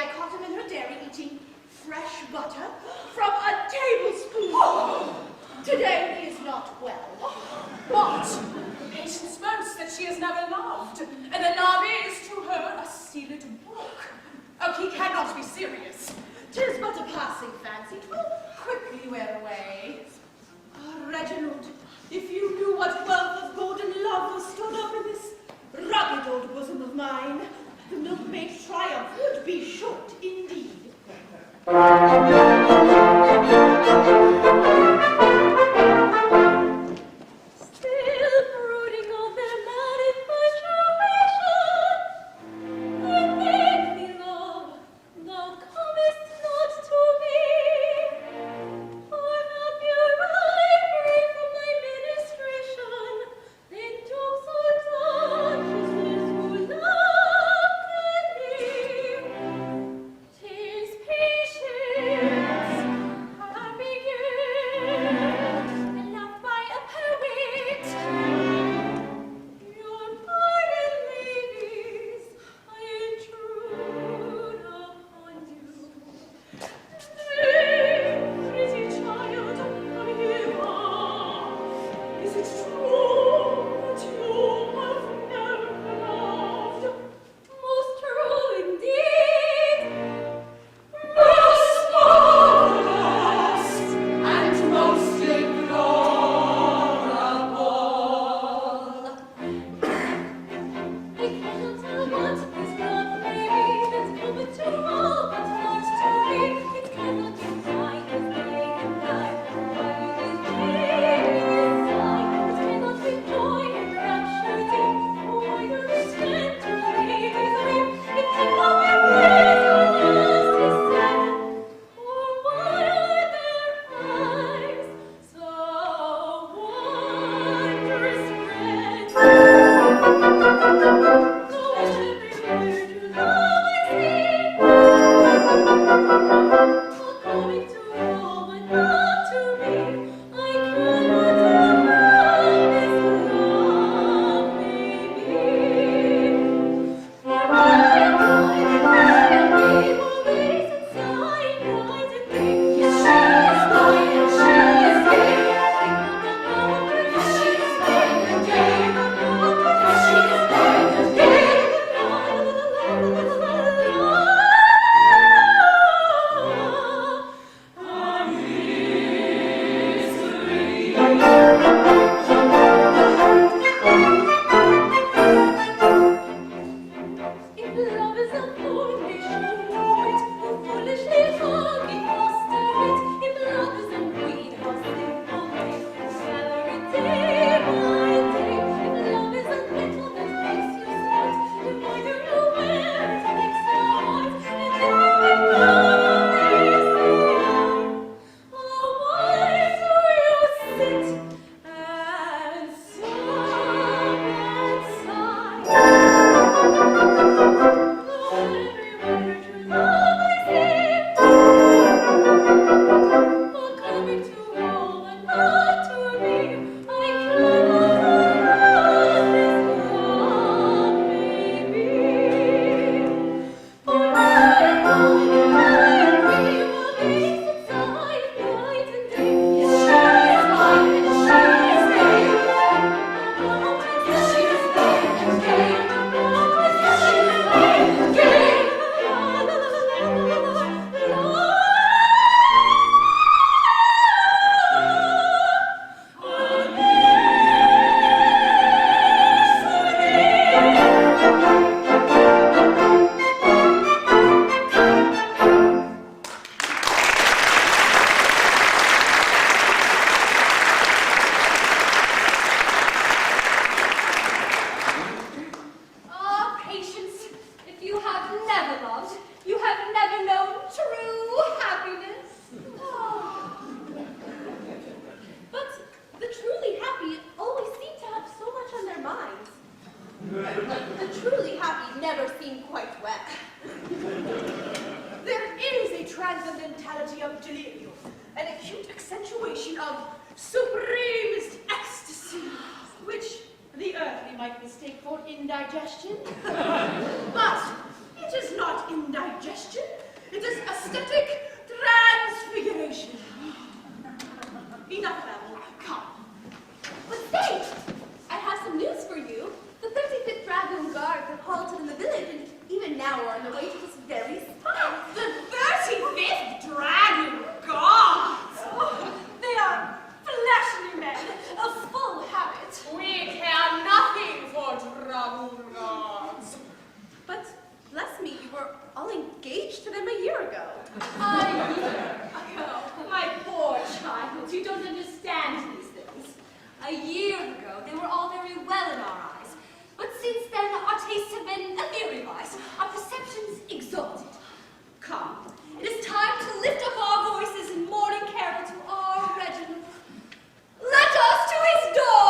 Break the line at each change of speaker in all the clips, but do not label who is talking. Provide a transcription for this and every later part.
I caught him in her dairy eating fresh butter from a tablespoon. Today he is not well.
But Patience boasts that she has never loved, and the love is to her a sealed book. Oh, he cannot be serious.
'Tis but a passing fancy. 'Twill quickly wear away. Ah, Reginald, if you knew what wealth of golden love was stored up in this rugged old bosom of mine, the milkmaid's triumph would be short indeed. transcendentality of delirium, an acute accentuation of supremest ecstasy, which the earthly might mistake for indigestion. But it It is not indigestion. It is aesthetic transfiguration. Enough babble. Come.
But stay! I have some news for you. The 35th Dragoon Guards have halted in the village and even now are on the way to this very spot.
The 35th Dragon Guards! Oh, they are fleshly men of full habit.
We care nothing for dragoon guards.
But, bless me, you were all engaged to them a year ago.
A year ago. My poor child, you don't understand these things.
A year ago, they were all very well in our eyes. But since then, our tastes have been a very revised, our perceptions exalted. Come, it is time to lift up our voices in mourning carol to our Reginald. Let us to his door!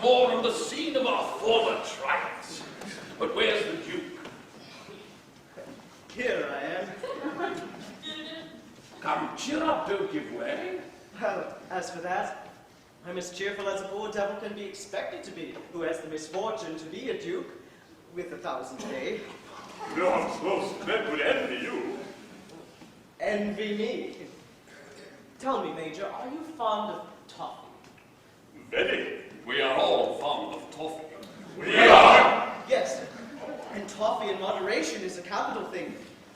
Arbor and the scene of our former triumphs. But where's the Duke?
Here I am.
Come, cheer up, don't give way.
Well, as for that, I'm as cheerful as a poor devil can be expected to be, who has the misfortune to be a duke with 1,000 a day.
No, most men would envy you.
Envy me. Tell me, Major, are you fond of toffee?
Very.
We are all fond of toffee.
We are.
Yes, and toffee in moderation is a capital thing.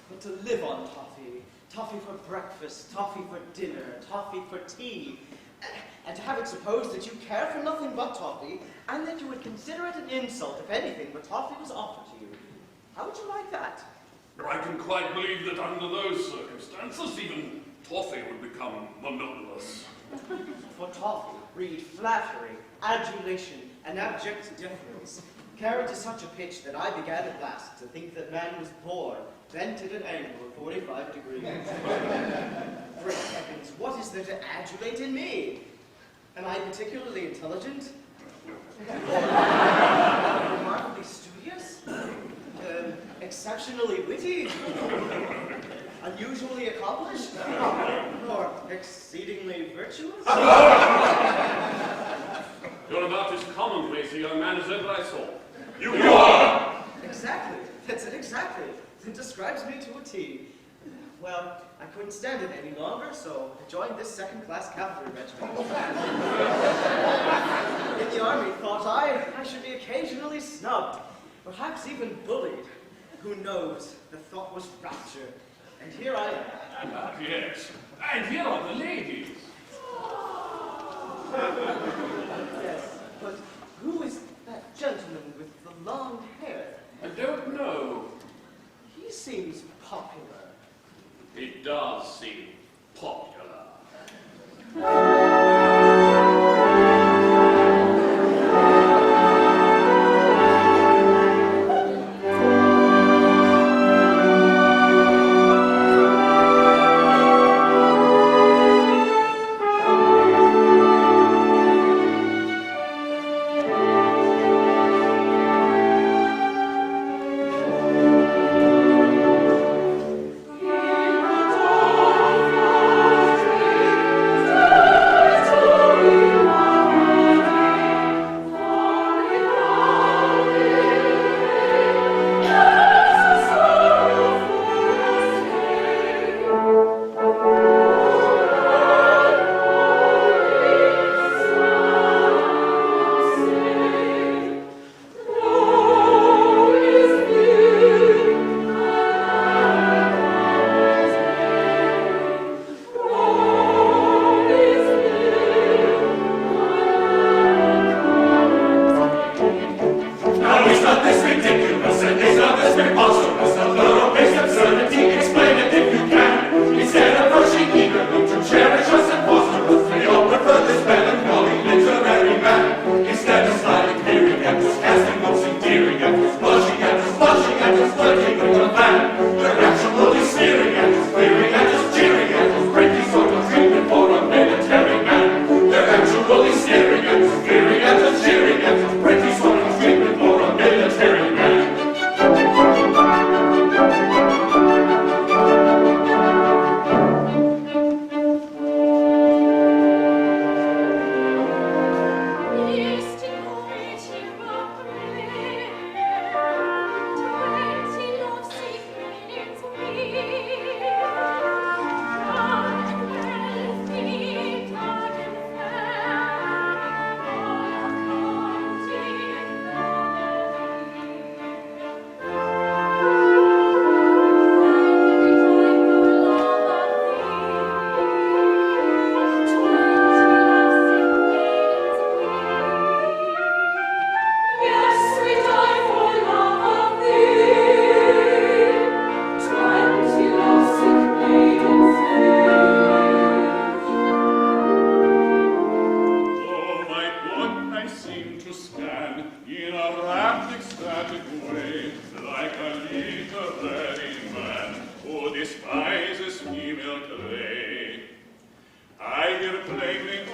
But to live on toffee, toffee for breakfast, toffee for dinner, toffee for tea, and to have it supposed that you care for nothing but toffee, and that you would consider it an insult if anything but toffee was offered to you. How would you like that?
I can quite believe that under those circumstances, even toffee would become monotonous.
For toffee, read flattery, adulation, and abject deference, carried to such a pitch that I began at last to think that man was born, bent at an angle of 45 degrees. Great heavens, what is there to adulate in me? Am I particularly intelligent? Remarkably studious? Exceptionally witty? Unusually accomplished? Or exceedingly virtuous?
You're about as commonplace a young man as ever I saw.
You are.
Exactly. That's it, exactly. It describes me to a T. Well, I couldn't stand it any longer, so I joined this second-class cavalry regiment. In the army, thought I should be occasionally snubbed, perhaps even bullied. Who knows? The thought was rapture. And here I am.
Yes, and here are the ladies.
Yes, but who is that gentleman with the long hair?
I don't know.
He seems popular.
It does seem popular.
Gilbert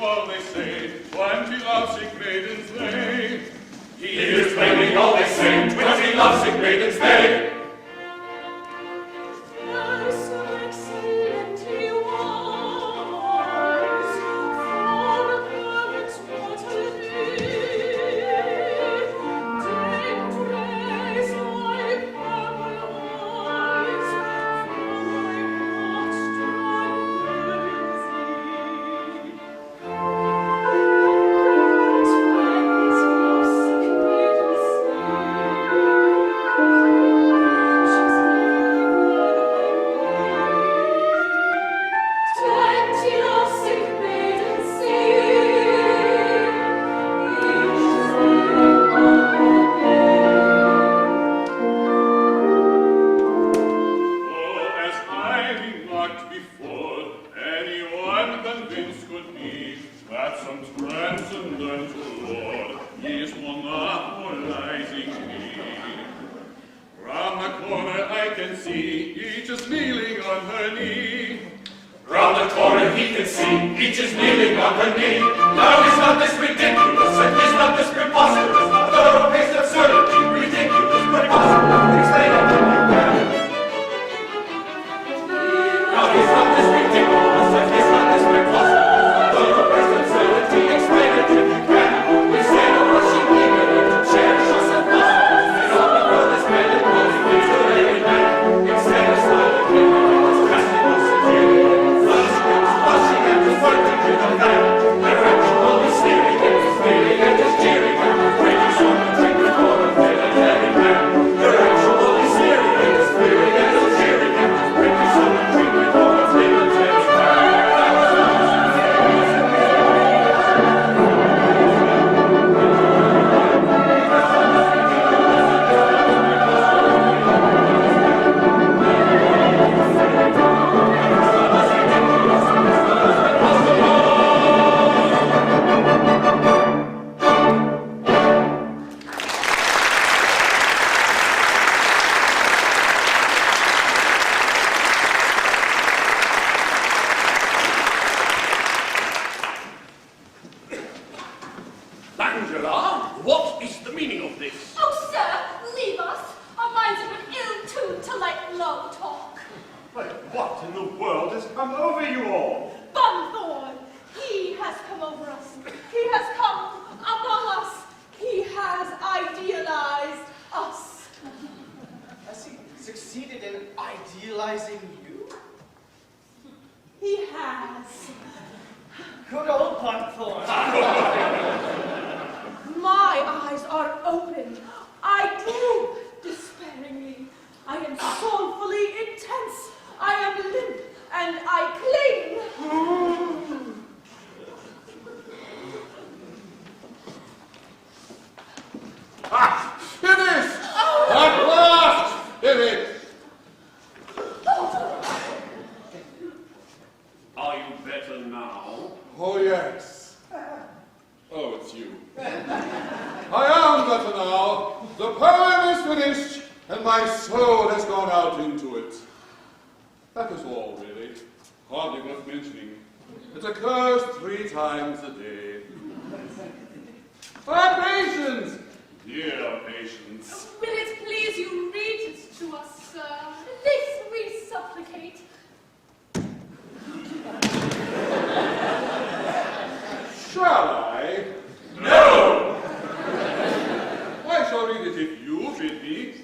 all they say, 20 lovesick maidens they.
He is claiming all they say, 20 lovesick maidens they.
Patience! Dear Patience.
Will it please you read it to us, sir? This we supplicate.
Shall I?
No!
I shall read it if you bid me.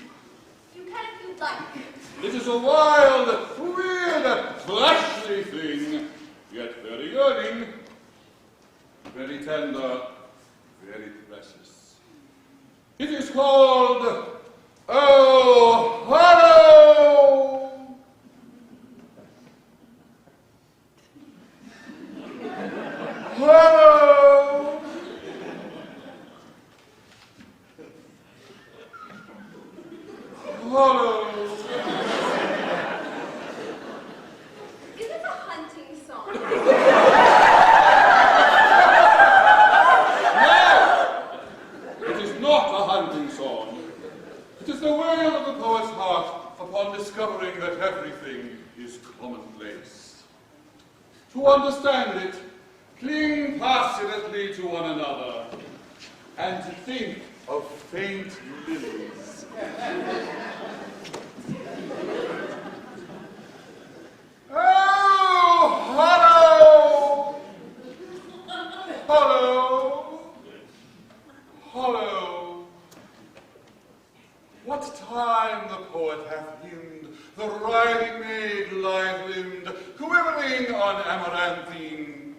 You can if you like.
It is a wild, weird, fleshly thing, yet very yearning, very tender, very precious. It is called, Oh, Hollow! Hollow! Hollow!
Is it a hunting song?
No! It is not a hunting song. It is the wail of the poet's heart upon discovering that everything is commonplace. To understand it, cling passionately to one another, and to think of faint lilies. Oh, hollow! Hollow! Hollow! What time the poet hath hymned, the writhing maid lithe-limbed, quivering on amaranthine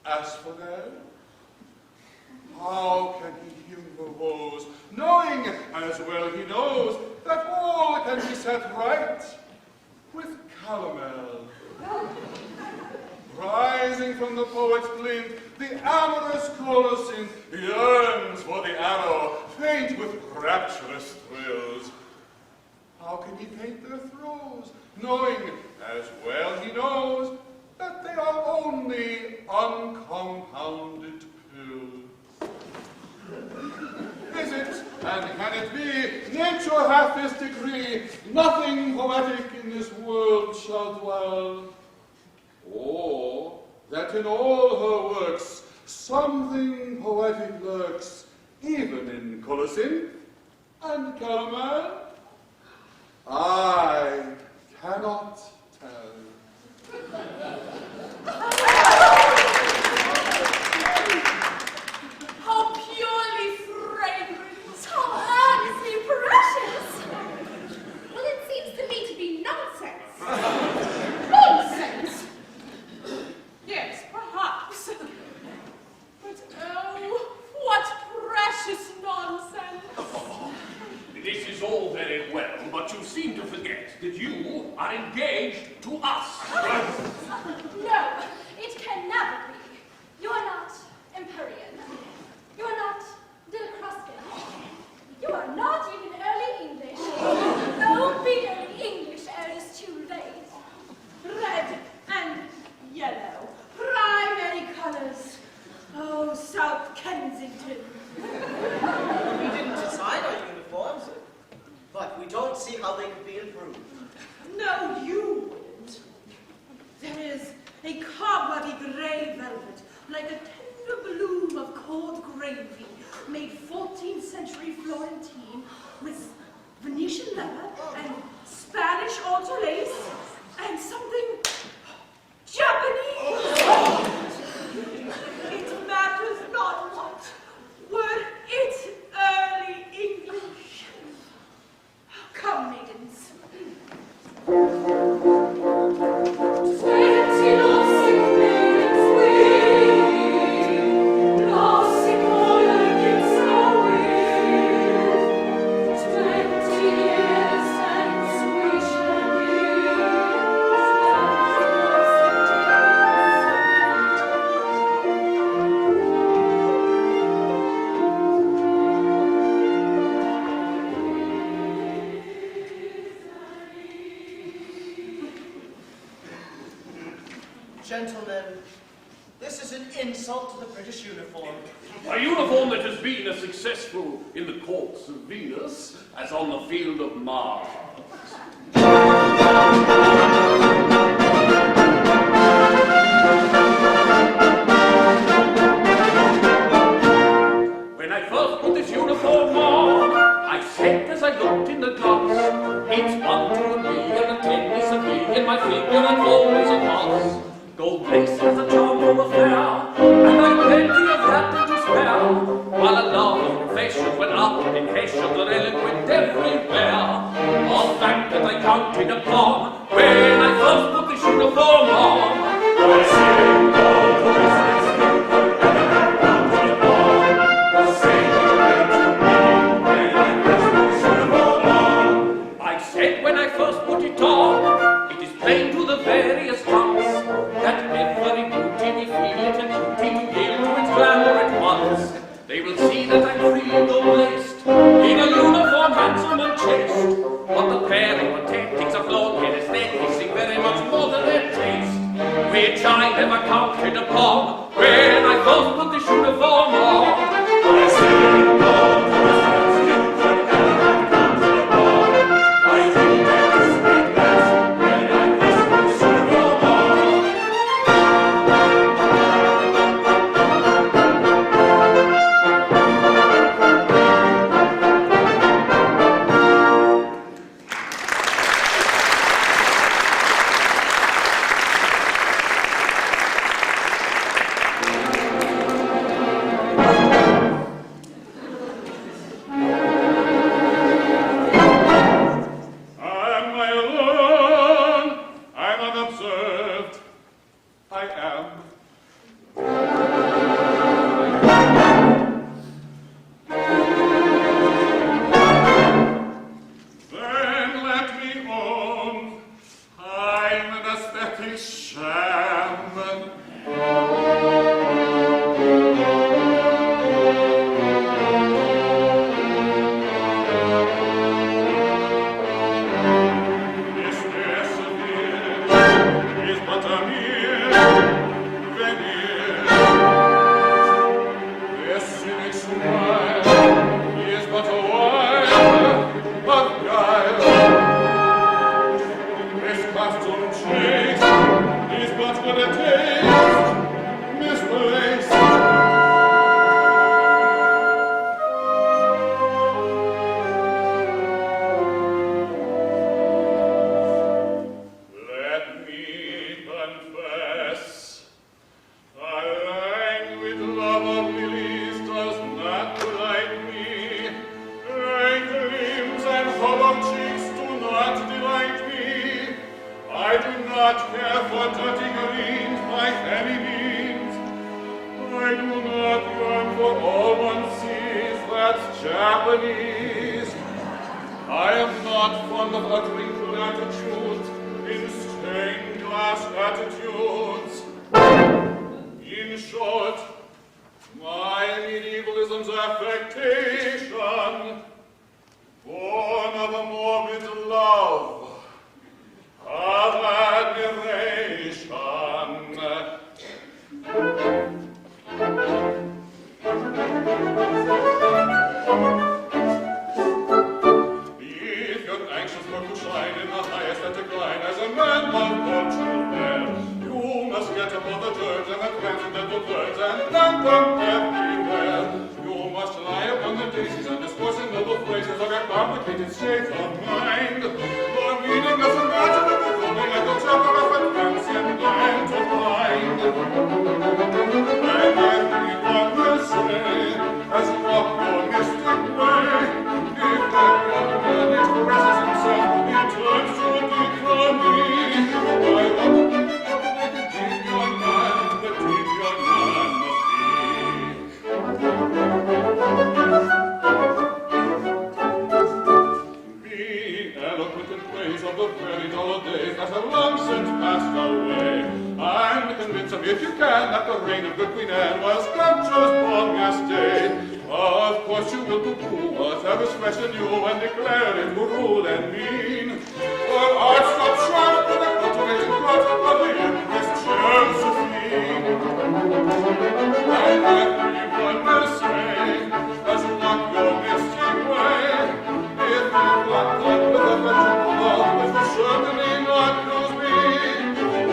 asphodel? How can he hymn the woes, knowing, as well he knows, that all can be set right with calomel? Rising from the poet's glint, the amorous colocynth yearns for the arrow, faint with rapturous thrills. How can he paint their throes, knowing, as well he knows, that they are only uncompounded pills? Is it, and can it be, nature hath this decree, nothing poetic in this world shall dwell? Or that in all her works something poetic lurks, even in colocynth and calomel? I cannot tell.
How purely fragrant!
How earnestly precious! Well, it seems to me to be nonsense.
Nonsense! Yes, perhaps. But oh, what precious nonsense!
This is all very well, but you seem to forget that you are engaged to us.
No, it can never be. You are not Empyrean. You are not Delacruscan. You are not even early English. Don't be early English ere it is too late.
Red and yellow, primary colors. Oh, South Kensington.
We didn't decide our uniforms, but we don't see how they could be improved.
No, you wouldn't. There is a cobwebby grey velvet, like a tender bloom of cold gravy, made 14th century Florentine, with Venetian leather and Spanish altar lace, and something Japanese. It matters not what, were it early English. Come, maidens.
20 lovesick maidens we, lovesick all against our will. 20 years hence we shall
Gentlemen, this is an insult to the British uniform.
A uniform that has been as successful in the courts of Venus as on the field of Mars. When I first put this uniform on, I said as I looked in the glass, it's 1 to a me and a 10 is a me, and my figure and form is a pass. Gold lace is a charm of affair, and I've plenty of that to spare, while a love of profession went up in Hessian and eloquent everywhere. A fact that I counted upon when I first put this uniform on. I sing all the business you could ever counted upon. Sing it to me when I first put this uniform on. I said when I first put it on, it is plain to the various tongues that every beauty may feel it and beauty yield to its glamour at once. They will see that I'm free though laced, in a uniform handsome and chaste, but the peripatetic of Lord aesthetics sing very much more than their taste, which I never counted upon when I first put this uniform on. I sing all the business you could ever counted upon. I think there is great mass when I first put this uniform on.
for all one sees that's Japanese. I am not fond of uttering platitudes in stained glass attitudes. In short, my medievalism's affectation, born of a morbid love, of admiration. If you're anxious for to shine in the highest line as a man of culture there, you must get above the germs and the transcendental words and plant them everywhere. You must lie upon the daisies and discourse in noble phrases of your complicated states of mind. For meaningless imaginable only like the chapter of a transcendental mind. And everyone will say, as you walk your mystic way, if everyone expresses himself in terms so deep for me, I want to make a deep young man, the deep young man must be. Be eloquent in praise of the very dull days that have long since passed away, and convince him, if you can, that the reign of good Queen Anne was Sculpture's longest day. Of course you will poo-poo whatever's fresh and new and declare it rule and mean. For art stops short with the cultivated growth of the Empress Josephine. And everyone will say, as you walk your mystic way, if you walk on with a vegetable love, it will certainly not lose me.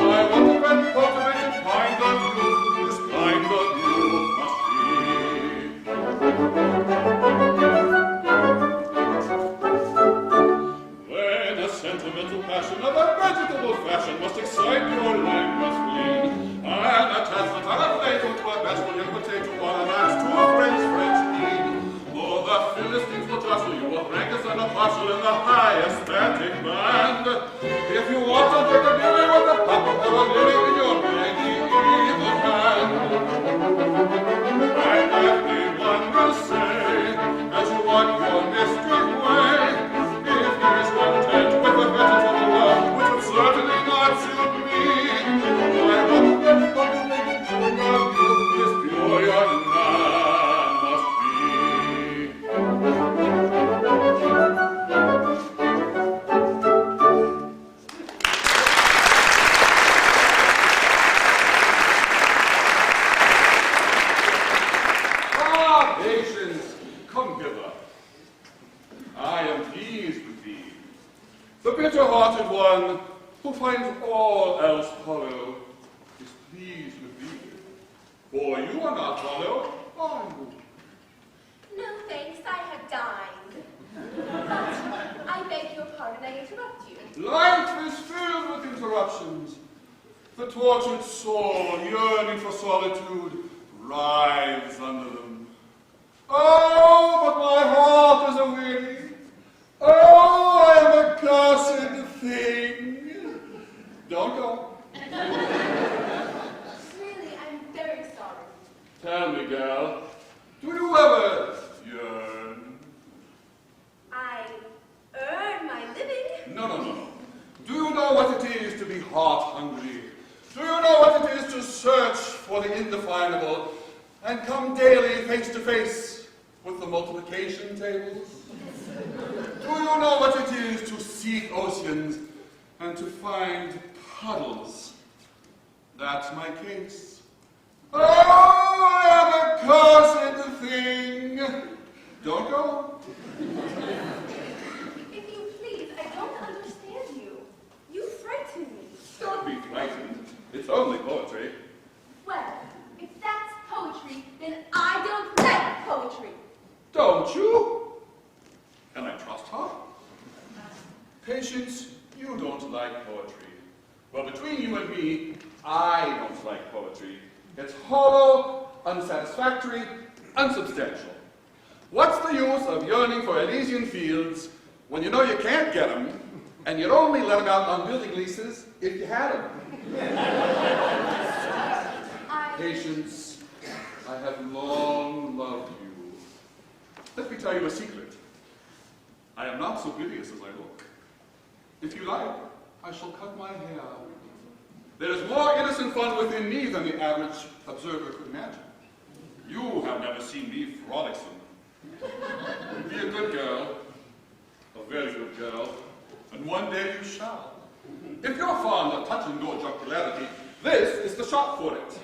I want to and cultivated kind of youth, this kind of youth must be. When a sentimental passion of a vegetable fashion must excite your languid spleen, an attachment on a plate to a vegetable young potato or an axe to a French bean. Oh, the Philistines will jostle you, a Frankus and a parcel in the high aesthetic band. If you want to take a beauty with a pop of a lily in your medieval hand. And everyone will say, as you walk your mystic way, if he is content with a vegetable love, which would certainly not suit me, I want to cultivate this pure young man must be. Patience, come hither. I am pleased with thee. The bitter-hearted one, who finds all else hollow, is pleased with thee. For you are not hollow, are you?
No thanks, I have dined. But I beg your pardon, I interrupt you.
Life is filled with interruptions. The tortured soul, yearning for solitude, writhes under them. Oh, but my heart is a-weary. Oh, I am a cursed thing. Don't go.
Really, I'm very sorry.
Tell me, girl, do you ever yearn?
I earn my living.
No. Do you know what it is to be heart-hungry? Do you know what it is to search for the indefinable and come daily face to face with the multiplication tables? Do you know what it is to seek oceans and to find puddles? That's my case. Oh, I am a cursed thing. Don't go.
If you please, I don't understand you. You frighten me.
Don't be frightened. It's only poetry.
Well, if that's poetry, then I don't like poetry.
Don't you? Can I trust her? Patience, you don't like poetry. Well, between you and me, I don't like poetry. It's hollow, unsatisfactory, unsubstantial. What's the use of yearning for Elysian fields when you know you can't get them, and you'd only let them out on building leases if you had them? Patience, I have long tell you a secret. I am not so bilious as I look. If you like, I shall cut my hair. There is more innocent fun within me than the average observer could imagine. You have never seen me frolicsome. Be a good girl, a very good girl, and one day you shall. If you're fond of touching your jocularity, this is the shop for it.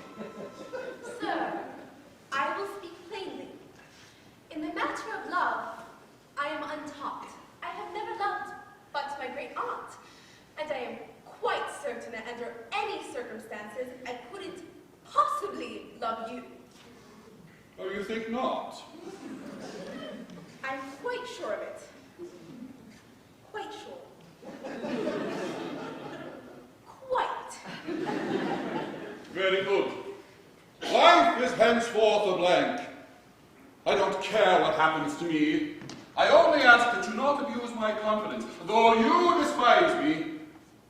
Sir, I will speak plainly. In the matter of love, I am untaught. I have never loved but my great aunt, and I am quite certain that under any circumstances I couldn't possibly love you.
Oh, you think not?
I'm quite sure of it. Quite sure. Quite.
Very good. Life is henceforth a blank. I don't care what happens to me. I only ask that you not abuse my confidence. Though you despise me,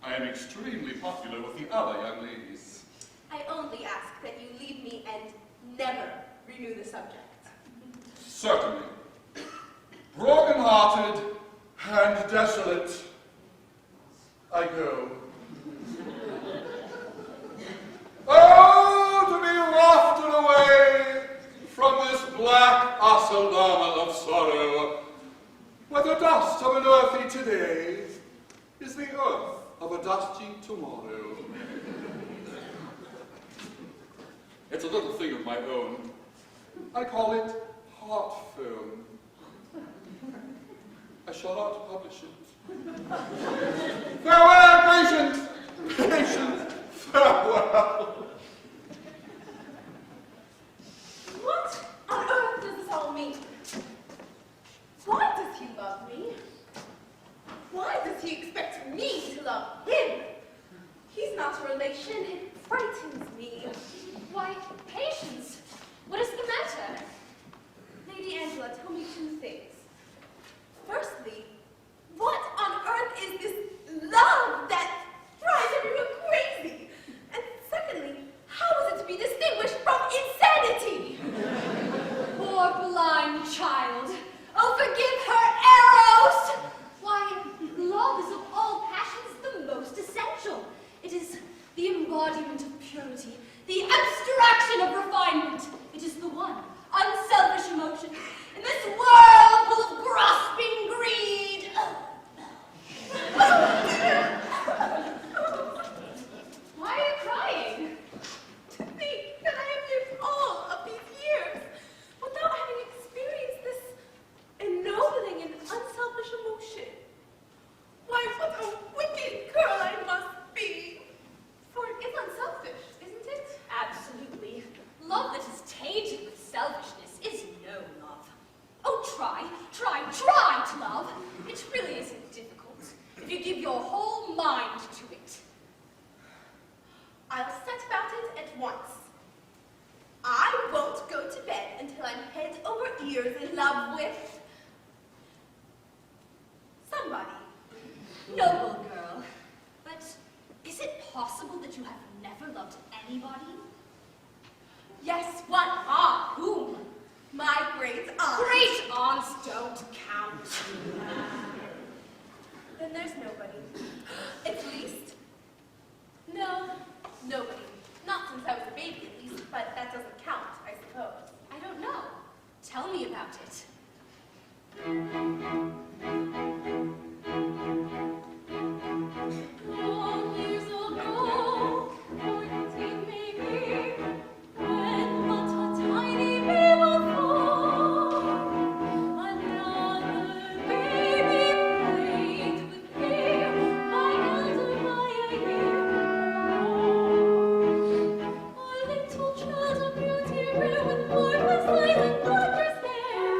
I am extremely popular with the other young ladies.
I only ask that you leave me and never renew the subject.
Certainly. Broken-hearted and desolate, I go. Oh, to be wafted away from this black asalam of sorrow, where the dust of an earthy today is the earth of a dusty tomorrow. It's a little thing of my own. I call it heart film. I shall not publish it. Farewell, Patience! Patience, farewell!
What on earth does this all mean? Why does he love me? Why does he expect me to love him? He's not a relation. It frightens me.
Why, Patience, what is the matter?
Lady Angela, tell me two things. Firstly, what on earth is this love that drives everyone crazy? And secondly, how is it to be distinguished from insanity?
Poor blind child. Oh, forgive her arrows! Why, love is of all passions the most essential. It is the embodiment of purity, the abstraction of refinement. It is the one unselfish emotion in this whirlpool of grasping greed. Why are you crying?
To think that I have lived all of these years without having experienced this ennobling and unselfish emotion. Why, what a wicked girl I must be! For it is unselfish, isn't it?
Absolutely. Love that is tainted with selfishness is no love. Oh, try to love. It really isn't difficult if you give your whole mind to it.
I'll set about it at once. I won't go to bed until I'm head over ears in love with somebody.
Noble girl. But is it possible that you have never loved anybody?
Yes, one. Ah, whom? My great aunt.
Great aunts don't count.
Then there's nobody. At least. No, nobody. Not since I was a baby, at least, but that doesn't count, I suppose.
I don't know. Tell me about it. Long years ago, 14 maybe, when but a tiny babe was born, another baby played with me, my elder by a year. A little child of beauty, rare with marvelous eyes and wondrous hair.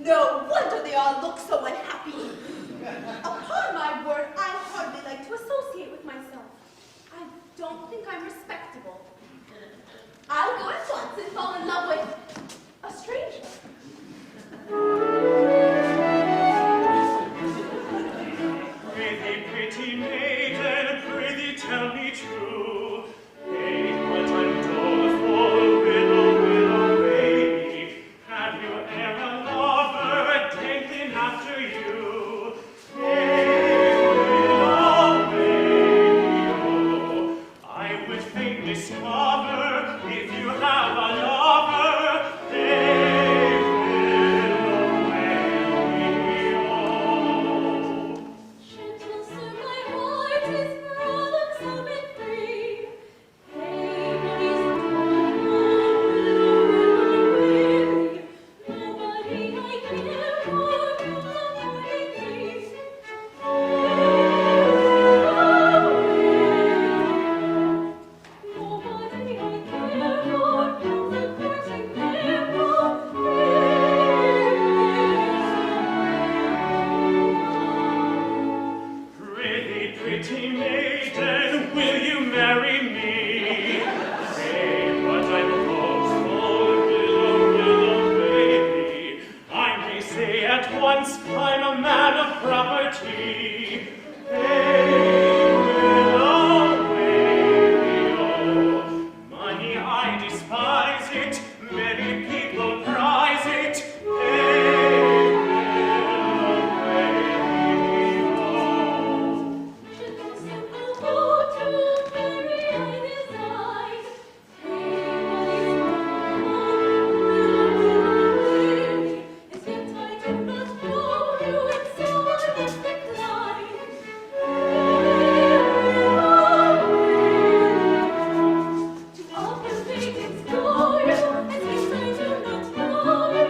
No wonder they all look so unhappy. Upon my word, I hardly like to associate with myself. I don't think I'm respectable. I'll go at once and fall in love with a stranger.
Prithee, pretty maiden, prithee tell me true. Hey, what I'm doleful, willow, baby. Have you e'er a lover dangling after you? Hey, willow, baby, oh, I would fain discover if you have a lover. Hey, willow, baby, oh.
Gentle sir, my heart is frolicsome and free. Hey, please don't weary. Nobody I care for comes upon me. Nobody I care for comes a-courting
Pretty, pretty maiden, will you marry me? Say what I'm hopeful, willow, baby. I may say at once I'm a man of property. Hey, willow, baby, oh, money I despise it, many people prize it. Hey, willow, baby, oh.
Gentle simple daughter, Mary I design. Hey, my as yet I do not know you, and so I must decline. To offer maidens go you, as yet I do not know you.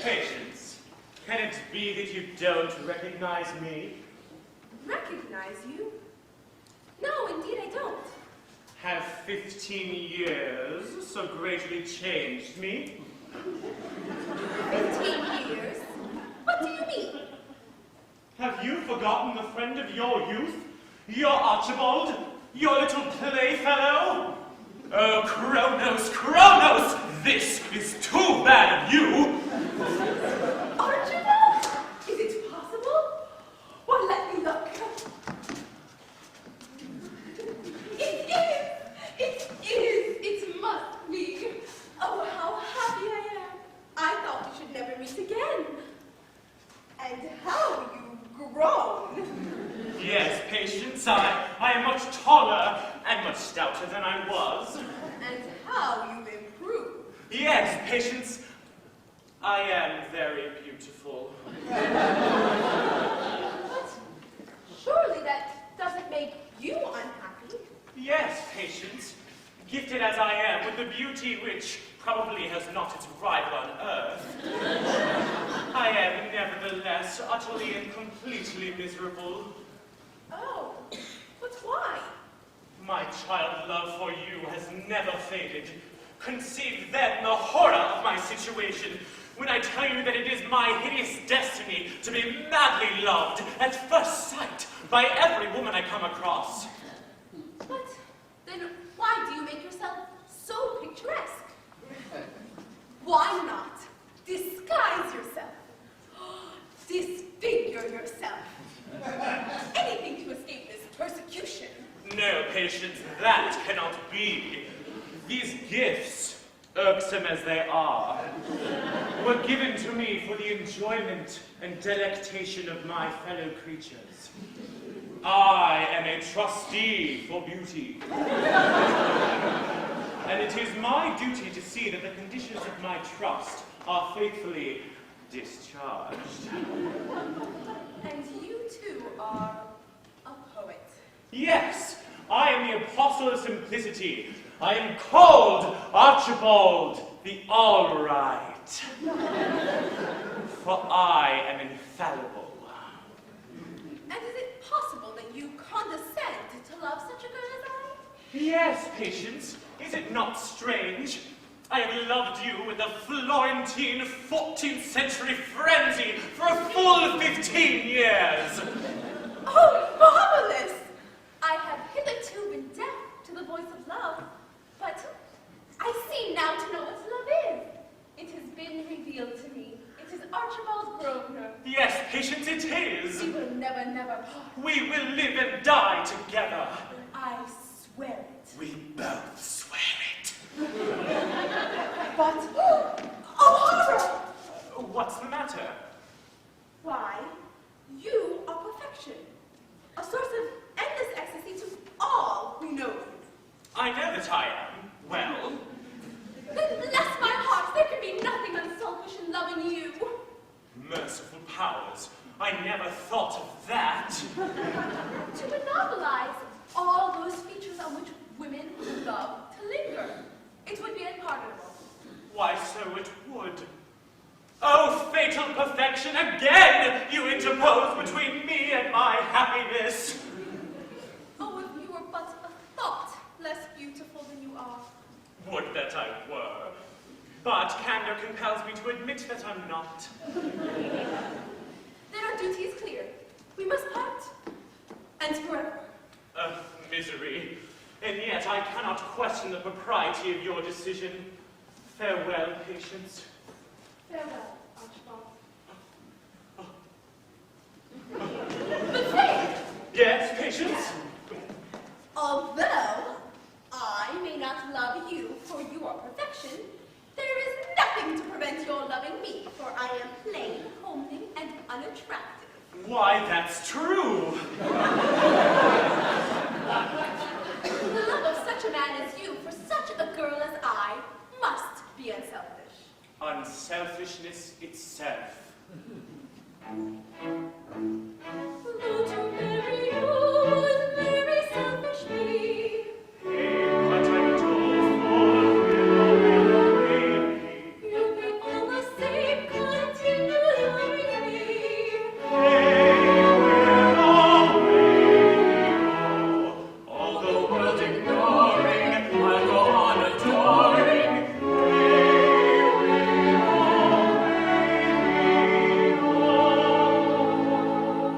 Patience, can it be that you don't recognize me?
Recognize you? No, indeed I don't.
Have 15 years so greatly changed me?
15 years? What do you mean?
Have you forgotten the friend of your youth? Your Archibald? Your little playfellow? Oh, Kronos, Kronos! This is too bad of you!
Archibald? Is it possible? Well, let me look. It must be. Oh, how happy I am. I thought we should never meet again. And how you've grown.
Yes, Patience, I am much taller and much stouter than I was.
And how you've improved.
Yes, Patience, I am very beautiful.
But surely that doesn't make you unhappy.
Yes, Patience, gifted as I am with the beauty which probably has not its rival on earth, I am nevertheless utterly and completely miserable.
Oh, but why?
My child love for you has never faded. Conceive then the horror of my situation when I tell you that it is my hideous destiny to be madly loved at first sight by every woman I come across.
But then why do you make yourself so picturesque? Why not disguise yourself? Disfigure yourself? Anything to escape this persecution.
No, Patience, that cannot be. These gifts, irksome as they are, were given to me for the enjoyment and delectation of my fellow creatures. I am a trustee for beauty. And it is my duty to see that the conditions of my trust are faithfully discharged.
And you too are a poet.
Yes, I am the apostle of simplicity. I am called Archibald the all right. For I am infallible.
And is it possible that you condescend to love such a girl as I?
Yes, Patience, is it not strange? I have loved you with a Florentine 14th century frenzy for a full 15 years.
Oh, marvelous! I have hitherto been deaf to the voice of love, but I seem now to know what love is. It has been revealed to me. It is Archibald Grosvenor.
Yes, Patience, it is.
We will never, never part.
We will live and die together.
I swear it.
We both swear it.
But, oh horror!
What's the matter?
Why, you are perfection. A source of endless ecstasy to all who know you.
I know that I am. Well,
Then bless my heart, there can be nothing unselfish in loving you.
merciful powers, I never thought of that.
To monopolize all those features on which women love to linger. It would be unpardonable.
Why, so it would. Oh, fatal perfection, again you interpose between me and my happiness.
Oh, if you were but a thought less beautiful than you are.
Would that I were. But candor compels me to admit that I'm not.
Then our duty is clear. We must part. And forever.
Misery. And yet I cannot question the propriety of your decision. Farewell, Patience.
Farewell, Archibald. But Faith!
Yes, Patience?
Although I may not love you for your perfection, there is nothing to prevent your loving me, for I am plain, homely, and unattractive.
Why, that's true.
The love of such a man as you for such a girl as I must be unselfish.
Unselfishness itself.
Though to marry you would very selfish be.
Hey, what I do for will
You'll be all the same, continue loving me.
Hey, we'll always go. All the world ignoring, I'll go on adoring. Hey, we'll always go.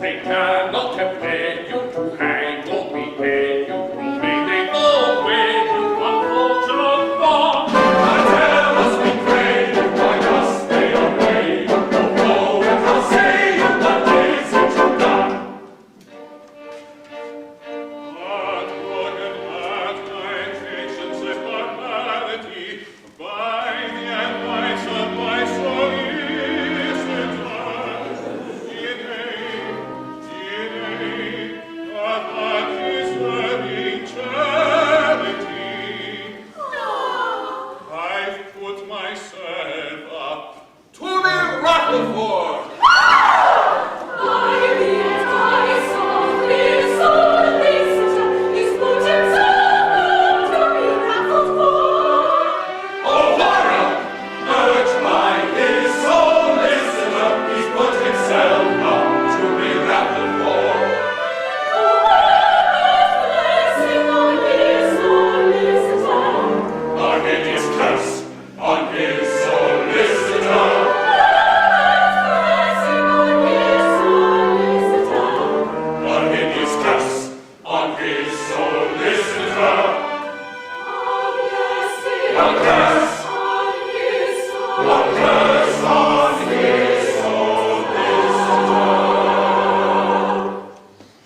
They cannot compare you to hang or behead you. May they all wear you, unfortunate one. And tell us we pray you, why must they obey you? Oh, let us say you the days that you've done.
But look at my patience and barbarity, by the advice of my solicitor, in aid of undeserving charity, I've put myself up to be rattled for.
Oh, horror! Urged by his solicitor, he's put himself up to be rattled for. On his curse, on his solicitor. On his curse, on his solicitor. On curse, on his solicitor.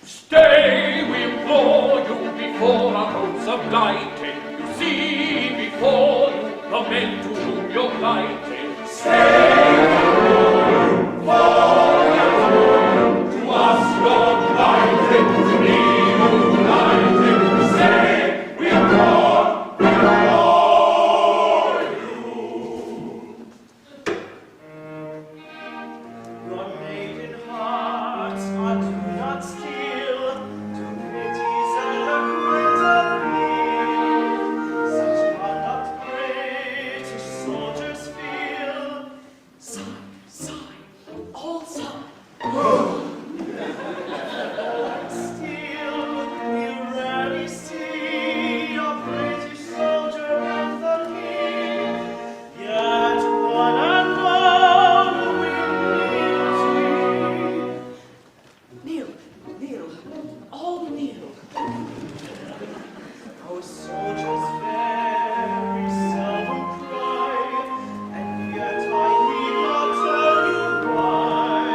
Stay, we implore you, before our coats of lighting. You see before you the men to whom you're plighting. Stay, to us your plighting, to me uniting. Stay, we implore you.
Your maiden hearts are do not steal to pity's eloquent appeal. Such conduct British soldiers feel.
Sigh, sigh, all sigh.
Still, we rarely see a British soldier at the king. Yet one and all we kneel.
Kneel, all kneel.
Our soldiers very seldom cry, and yet I need not tell you why.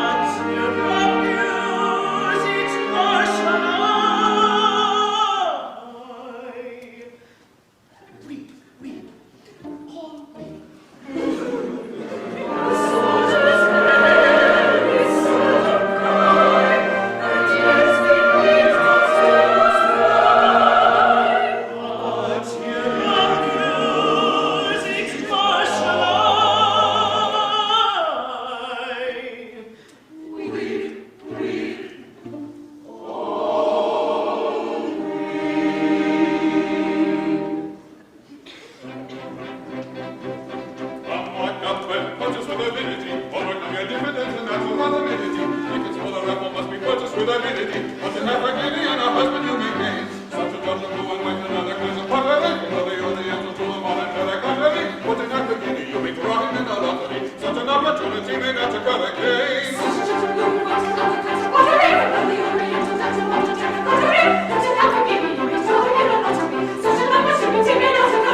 Until abuse each Martian eye.
Weep, weep, all weep.
Such an opportunity may not occur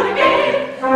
again.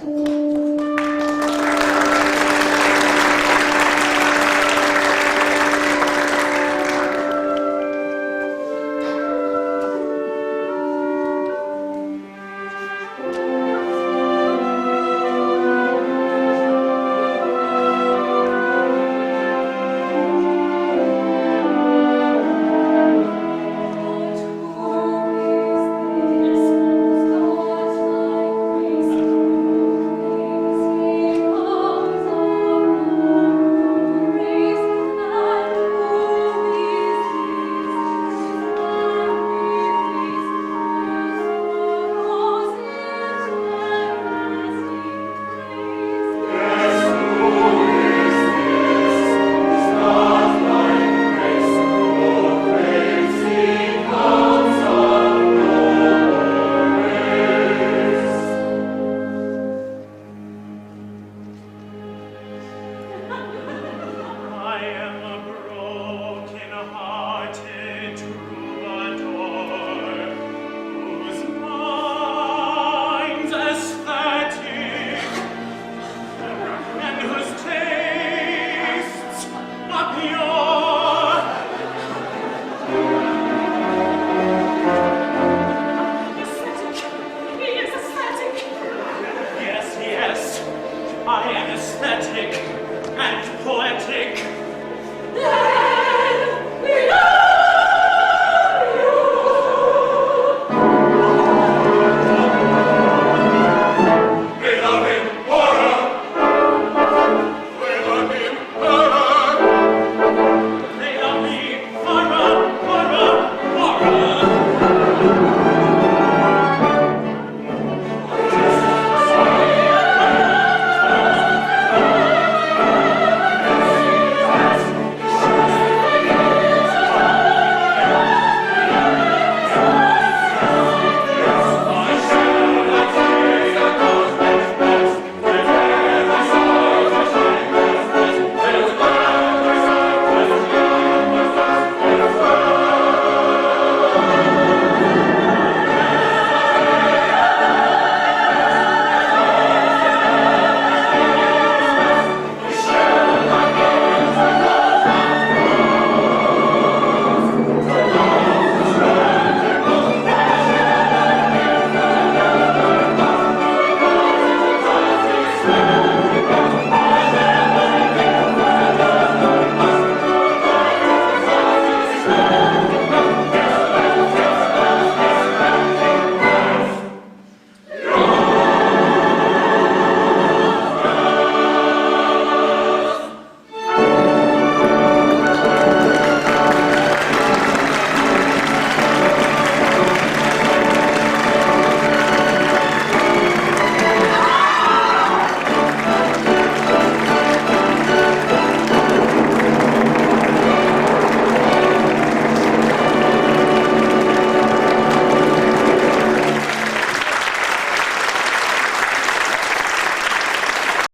Yes.